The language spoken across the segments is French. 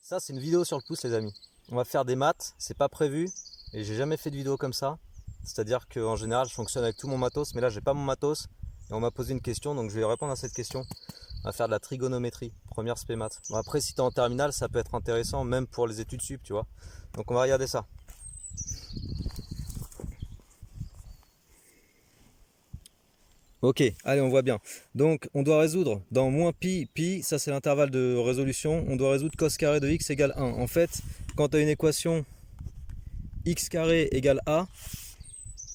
Ça, c'est une vidéo sur le pouce, les amis. On va faire des maths, c'est pas prévu et j'ai jamais fait de vidéo comme ça. C'est-à-dire qu'en général, je fonctionne avec tout mon matos, mais là, j'ai pas mon matos et on m'a posé une question, donc je vais répondre à cette question. On va faire de la trigonométrie, première spé maths. Bon, après, si tu es en terminale, ça peut être intéressant, même pour les études sup, tu vois. Donc, on va regarder ça. Ok, allez, on voit bien. Donc, on doit résoudre dans moins pi, pi, ça c'est l'intervalle de résolution. On doit résoudre cos carré de x égale 1. En fait, quand tu as une équation x carré égale a,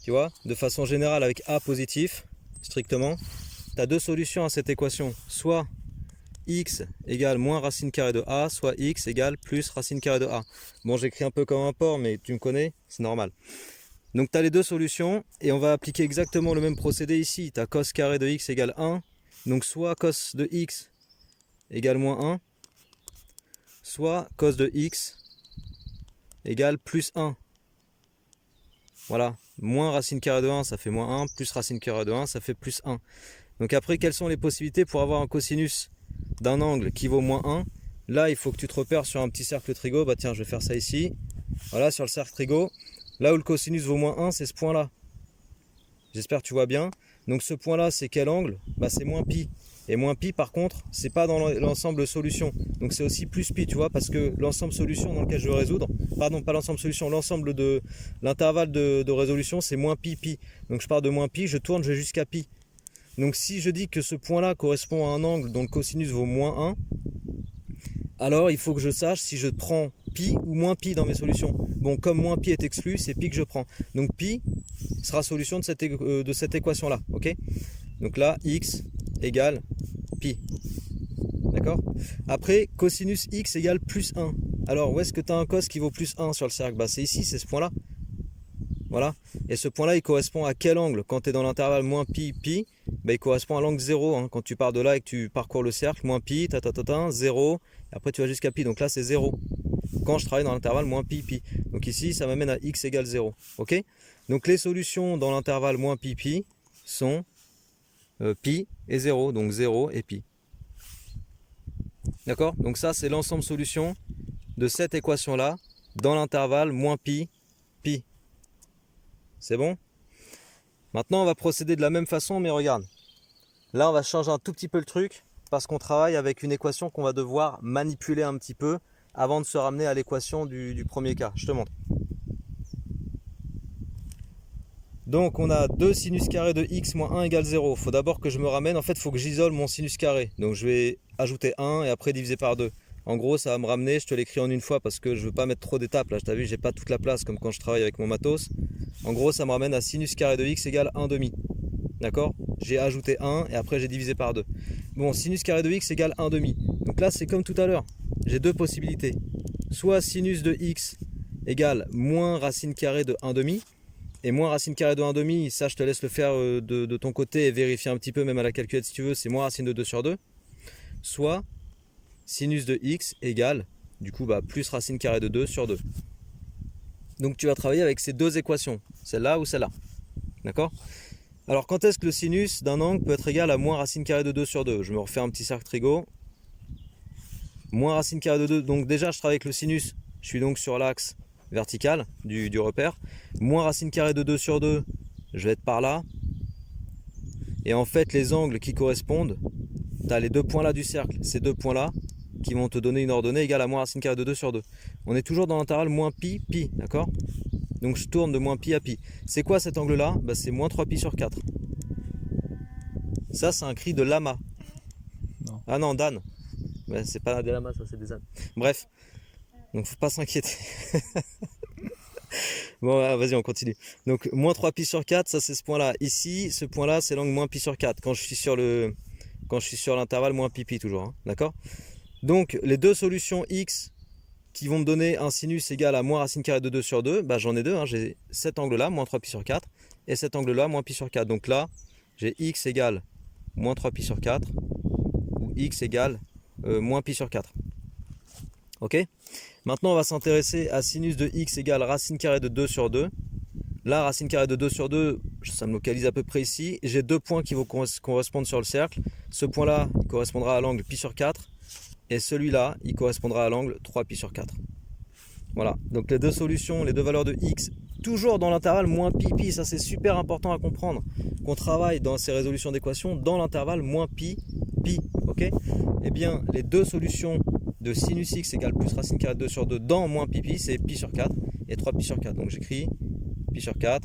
tu vois, de façon générale avec a positif, strictement, tu as deux solutions à cette équation. Soit x égale moins racine carrée de a, soit x égale plus racine carrée de a. Bon, j'écris un peu comme un porc, mais tu me connais, c'est normal. Donc tu as les deux solutions et on va appliquer exactement le même procédé ici. Tu as cos carré de x égale 1. Donc soit cos de x égale moins 1, soit cos de x égale plus 1. Voilà, moins racine carrée de 1 ça fait moins 1, plus racine carrée de 1 ça fait plus 1. Donc après, quelles sont les possibilités pour avoir un cosinus d'un angle qui vaut moins 1? Là, il faut que tu te repères sur un petit cercle trigo. Bah tiens, je vais faire ça ici. Voilà, sur le cercle trigo. Là où le cosinus vaut moins 1, c'est ce point-là. J'espère que tu vois bien. Donc ce point-là, c'est quel angle? Bah c'est moins pi. Et moins pi, par contre, c'est pas dans l'ensemble solution. Donc c'est aussi plus pi, tu vois, parce que l'ensemble solution dans lequel je veux résoudre, pardon, pas l'ensemble solution, l'ensemble de l'intervalle de résolution, c'est moins pi, pi. Donc je pars de moins pi, je tourne, je vais jusqu'à pi. Donc si je dis que ce point-là correspond à un angle dont le cosinus vaut moins 1, alors il faut que je sache si je prends pi ou moins pi dans mes solutions. Bon, comme moins pi est exclu, c'est pi que je prends. Donc pi sera solution de cette équation-là, ok? Donc là, x égale pi. D'accord? Après, cosinus x égale plus 1. Alors, où est-ce que tu as un cos qui vaut plus 1 sur le cercle? Bah, c'est ici, c'est ce point-là. Voilà. Et ce point-là, il correspond à quel angle? Quand tu es dans l'intervalle moins pi, pi, bah, il correspond à l'angle 0. Hein. Quand tu pars de là et que tu parcours le cercle, moins pi, 0, et après tu vas jusqu'à pi. Donc là, c'est 0. Quand je travaille dans l'intervalle moins pi, pi. Donc ici, ça m'amène à x égale 0. Ok? Donc les solutions dans l'intervalle moins pi, pi sont pi et 0. Donc 0 et pi. D'accord? Donc ça, c'est l'ensemble solution de cette équation-là dans l'intervalle moins pi, pi. C'est bon? Maintenant, on va procéder de la même façon, mais regarde. Là, on va changer un tout petit peu le truc parce qu'on travaille avec une équation qu'on va devoir manipuler un petit peu avant de se ramener à l'équation du premier cas. Je te montre. Donc, on a 2 sinus carré de x moins 1 égale 0. Il faut d'abord que je me ramène. En fait, il faut que j'isole mon sinus carré. Donc, je vais ajouter 1 et après diviser par 2. En gros, ça va me ramener, je te l'écris en une fois parce que je ne veux pas mettre trop d'étapes. Là, tu as vu, j'ai pas toute la place comme quand je travaille avec mon matos. En gros, ça me ramène à sinus carré de x égale 1 demi. D'accord? J'ai ajouté 1 et après j'ai divisé par 2. Bon, sinus carré de x égale 1 demi. Donc là, c'est comme tout à l'heure. J'ai deux possibilités. Soit sinus de x égale moins racine carrée de 1 demi. Et moins racine carrée de 1 demi, ça je te laisse le faire de ton côté et vérifier un petit peu, même à la calculette si tu veux, c'est moins racine de 2 sur 2. Soit sinus de x égale, du coup, plus racine carrée de 2 sur 2. Donc tu vas travailler avec ces deux équations, celle-là ou celle-là. D'accord? Alors quand est-ce que le sinus d'un angle peut être égal à moins racine carrée de 2 sur 2? Je me refais un petit cercle trigo. Moins racine carrée de 2, donc déjà je travaille avec le sinus, je suis donc sur l'axe vertical du repère. Moins racine carrée de 2 sur 2, je vais être par là. Et en fait les angles qui correspondent, tu as les deux points là du cercle, ces deux points là qui vont te donner une ordonnée égale à moins racine carrée de 2 sur 2. On est toujours dans l'intervalle moins pi, pi, d'accord? Donc je tourne de moins pi à pi. C'est quoi cet angle-là? C'est moins 3 pi sur 4. Ça, c'est un cri de lama. Non. Ah non, d'âne. C'est pas des lamas, ça, c'est des ânes. Bref, donc faut pas s'inquiéter. Bon, vas-y, on continue. Donc, moins 3 pi sur 4, ça c'est ce point-là. Ici, ce point-là, c'est l'angle moins pi sur 4. Quand je suis sur l'intervalle moins pi pi toujours. Hein, d'accord? Donc, les deux solutions x qui vont me donner un sinus égal à moins racine carrée de 2 sur 2, j'en ai deux. Hein, j'ai cet angle-là, moins 3 pi sur 4, et cet angle-là, moins pi sur 4. Donc là, j'ai x égale moins 3 pi sur 4, ou x égale moins pi sur 4. Ok? Maintenant, on va s'intéresser à sinus de x égale racine carrée de 2 sur 2. Là, racine carrée de 2 sur 2, ça me localise à peu près ici. J'ai deux points qui vont correspondre sur le cercle. Ce point-là, il correspondra à l'angle pi sur 4. et celui-là, il correspondra à l'angle 3π/4. Voilà, donc les deux solutions, les deux valeurs de x, toujours dans l'intervalle moins pi pi, ça c'est super important à comprendre, qu'on travaille dans ces résolutions d'équations dans l'intervalle moins pi pi, ok. Eh bien, les deux solutions de sinus x égale plus racine carrée de 2 sur 2 dans moins pi pi, c'est π/4 et 3π/4. Donc j'écris π/4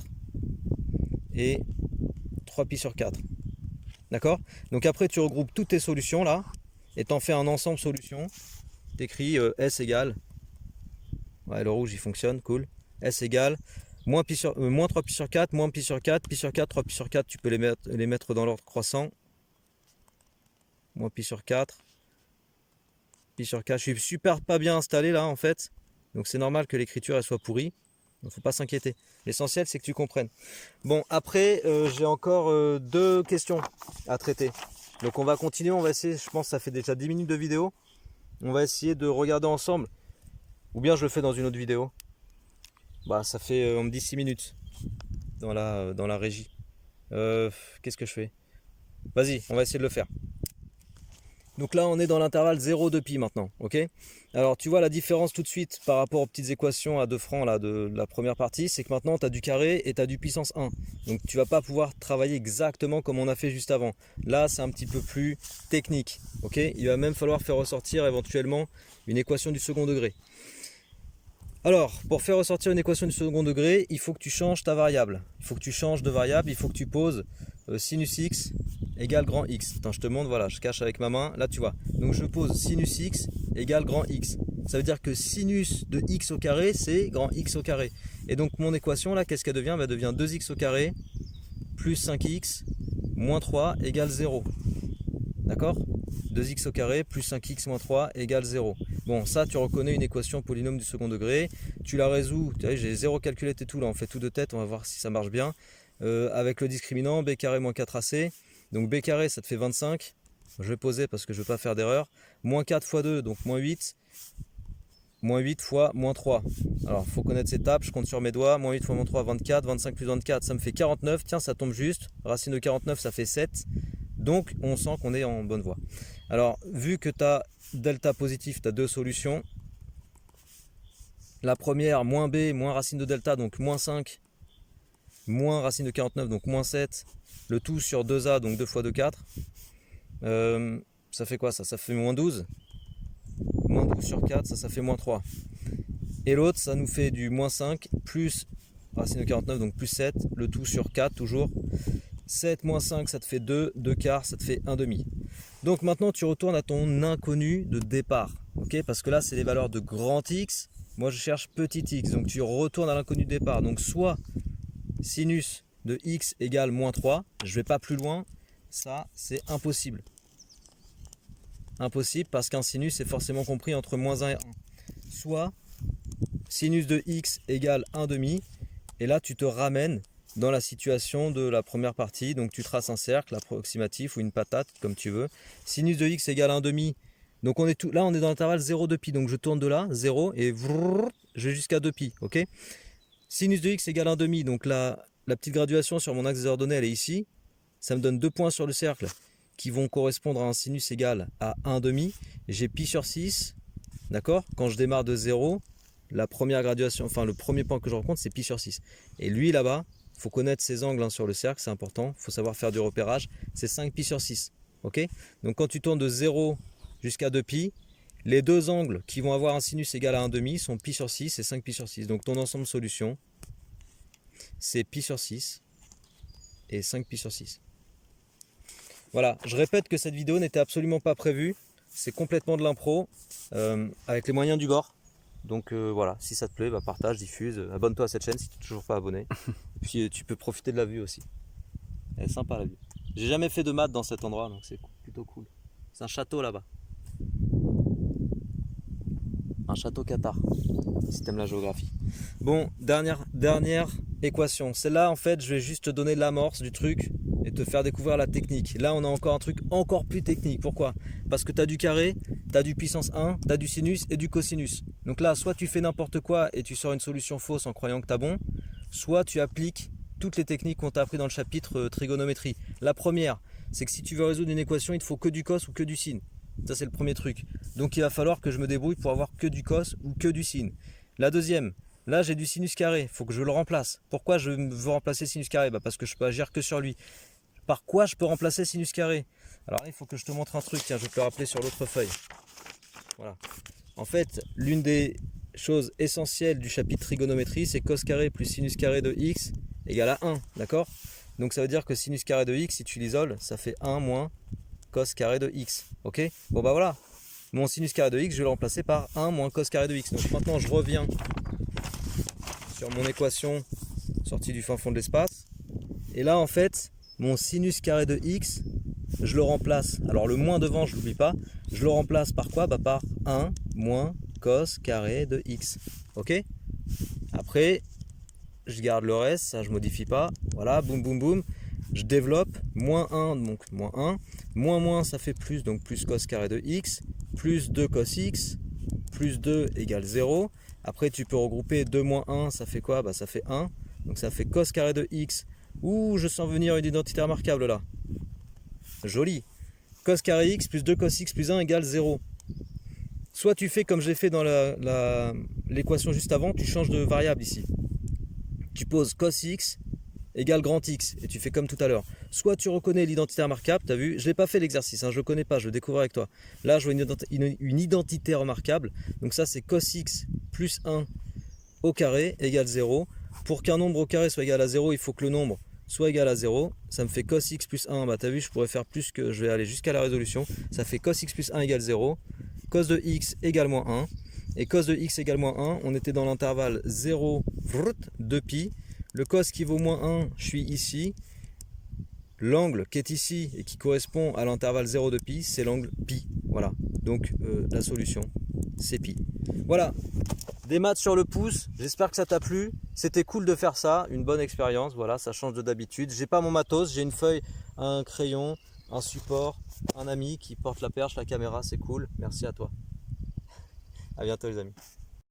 et 3π/4. D'accord? Donc après, tu regroupes toutes tes solutions là et t'en fais un ensemble solution. T'écris S égale, ouais, le rouge il fonctionne, cool. S égale moins 3π/4, moins π/4, π/4, 3π/4, tu peux les mettre dans l'ordre croissant. Moins π/4, π/4. Je suis super pas bien installé là en fait. Donc c'est normal que l'écriture elle soit pourrie. Il ne faut pas s'inquiéter. L'essentiel c'est que tu comprennes. Bon, après j'ai encore deux questions à traiter. Donc on va continuer, on va essayer, je pense que ça fait déjà 10 minutes de vidéo. On va essayer de regarder ensemble. Ou bien je le fais dans une autre vidéo. Bah ça fait, on me dit 6 minutes dans la régie. Qu'est-ce que je fais? Vas-y, on va essayer de le faire. Donc là on est dans l'intervalle 0,2π maintenant, ok. Alors tu vois la différence tout de suite par rapport aux petites équations à 2 francs là, de la première partie, c'est que maintenant tu as du carré et tu as du puissance 1. Donc tu vas pas pouvoir travailler exactement comme on a fait juste avant. Là c'est un petit peu plus technique, ok. Il va même falloir faire ressortir éventuellement une équation du second degré. Alors, pour faire ressortir une équation du second degré, il faut que tu changes ta variable. Il faut que tu changes de variable, il faut que tu poses sinus x égale grand X. Attends, je te montre, voilà, je cache avec ma main, là tu vois. Donc je pose sinus x égale grand X. Ça veut dire que sinus de x au carré, c'est grand X au carré. Et donc mon équation, là, qu'est-ce qu'elle devient? Elle devient 2x au carré plus 5x moins 3 égale 0. D'accord? 2x au carré plus 5x moins 3 égale 0. Bon, ça, tu reconnais une équation polynôme du second degré. Tu la résous. Tu vois, j'ai 0 calculette et tout. Là, on fait tout de tête. On va voir si ça marche bien. Avec le discriminant, b carré moins 4ac. Donc b carré, ça te fait 25. Je vais poser parce que je ne veux pas faire d'erreur. Moins 4 fois 2, donc moins 8. Moins 8 fois moins 3. Alors, il faut connaître ces tables. Je compte sur mes doigts. Moins 8 fois moins 3, 24. 25 plus 24, ça me fait 49. Tiens, ça tombe juste. Racine de 49, ça fait 7. Donc, on sent qu'on est en bonne voie. Alors, vu que tu as delta positif, tu as deux solutions. La première, moins b, moins racine de delta, donc moins 5, moins racine de 49, donc moins 7. Le tout sur 2a, donc 2 fois 2, 4. Ça fait quoi ça? Ça fait moins 12. Moins 12 sur 4, ça fait moins 3. Et l'autre, ça nous fait du moins 5 plus racine de 49, donc plus 7. Le tout sur 4, toujours. 7 moins 5, ça te fait 2. 2 quarts, ça te fait 1 demi. Donc maintenant, tu retournes à ton inconnu de départ. Okay, parce que là, c'est les valeurs de grand X. Moi, je cherche petit x. Donc, tu retournes à l'inconnu de départ. Donc, soit sinus de x égale moins 3. Je ne vais pas plus loin. Ça, c'est impossible. Impossible parce qu'un sinus est forcément compris entre moins 1 et 1. Soit sinus de x égale 1 demi. Et là, tu te ramènes dans la situation de la première partie. Donc tu traces un cercle approximatif ou une patate, comme tu veux. Sinus de x égale 1 demi. Donc on est là, on est dans l'intervalle 0,2π. Donc je tourne de là, 0, et je vais jusqu'à 2π. Okay, sinus de x égale 1 demi. Donc la petite graduation sur mon axe des ordonnées, elle est ici. Ça me donne 2 points sur le cercle qui vont correspondre à un sinus égal à 1 demi. J'ai pi sur 6. D'accord? Quand je démarre de 0, la première graduation, enfin le premier point que je rencontre, c'est pi sur 6. Et lui là-bas, il faut connaître ses angles sur le cercle, c'est important. Il faut savoir faire du repérage. C'est 5 pi sur 6. Okay, donc quand tu tournes de 0 jusqu'à 2π, les deux angles qui vont avoir un sinus égal à 1 demi sont pi sur 6 et 5 pi sur 6. Donc ton ensemble solution, c'est pi sur 6 et 5 pi sur 6. Voilà, je répète que cette vidéo n'était absolument pas prévue. C'est complètement de l'impro, avec les moyens du bord. Donc voilà, si ça te plaît, bah, partage, diffuse, abonne-toi à cette chaîne si tu n'es toujours pas abonné. Et puis tu peux profiter de la vue aussi. Elle est sympa la vue. J'ai jamais fait de maths dans cet endroit, donc c'est plutôt cool. C'est un château là-bas. Un château Qatar, si t'aimes la géographie. Bon, dernière équation. Celle-là, en fait, je vais juste te donner l'amorce du truc et te faire découvrir la technique. Là, on a encore un truc encore plus technique. Pourquoi? Parce que tu as du carré, tu as du puissance 1, tu as du sinus et du cosinus. Donc là, soit tu fais n'importe quoi et tu sors une solution fausse en croyant que tu as bon, soit tu appliques toutes les techniques qu'on t'a appris dans le chapitre trigonométrie. La première, c'est que si tu veux résoudre une équation, il te faut que du cos ou que du sin. Ça c'est le premier truc. Donc il va falloir que je me débrouille pour avoir que du cos ou que du sin. La deuxième, là j'ai du sinus carré, il faut que je le remplace. Pourquoi je veux remplacer sinus carré? Parce que je peux agir que sur lui. Par quoi je peux remplacer sinus carré? Alors là, il faut que je te montre un truc, tiens, je vais te le rappeler sur l'autre feuille. Voilà. En fait, l'une des choses essentielles du chapitre trigonométrie, c'est cos carré plus sinus carré de x égale à 1, d'accord? Donc ça veut dire que sinus carré de x, si tu l'isoles, ça fait 1 moins cos carré de x, ok? Bon bah voilà, mon sinus carré de x, je vais le remplacer par 1 moins cos carré de x. Donc maintenant, je reviens sur mon équation sortie du fin fond de l'espace. Et là, en fait, mon sinus carré de x, je le remplace. Alors le moins devant, je l'oublie pas. Je le remplace par quoi? Par 1 moins cos carré de x. Ok? Après, je garde le reste, ça je modifie pas. Voilà, boum boum boum. Je développe moins 1, donc moins 1. Moins ça fait plus, donc plus cos carré de x. Plus 2 cos x. Plus 2 égale 0. Après, tu peux regrouper 2 moins 1, ça fait quoi? Ça fait 1. Donc ça fait cos carré de x. Ouh, je sens venir une identité remarquable là. Joli. Cos carré x plus 2 cos x plus 1 égale 0. Soit tu fais comme j'ai fait dans l'équation juste avant, tu changes de variable ici. Tu poses cos x égale grand x et tu fais comme tout à l'heure. Soit tu reconnais l'identité remarquable, tu as vu, je n'ai pas fait l'exercice, je ne le connais pas, je le découvre avec toi. Là je vois une identité remarquable, donc ça c'est cos x plus 1 au carré égale 0. Pour qu'un nombre au carré soit égal à 0, il faut que le nombre soit égal à 0. Ça me fait cos x plus 1, tu as vu, je pourrais faire plus que je vais aller jusqu'à la résolution. Ça fait cos x plus 1 égale 0, cos de x égale moins 1. Et cos de x égale moins 1, on était dans l'intervalle 0, 2 pi. Le cos qui vaut moins 1, je suis ici. L'angle qui est ici et qui correspond à l'intervalle 0 de pi, c'est l'angle pi. Voilà, donc la solution, c'est pi. Voilà, des maths sur le pouce, j'espère que ça t'a plu. C'était cool de faire ça, une bonne expérience, voilà, ça change de d'habitude. J'ai pas mon matos, j'ai une feuille, un crayon, un support, un ami qui porte la perche, la caméra, c'est cool. Merci à toi. À bientôt les amis.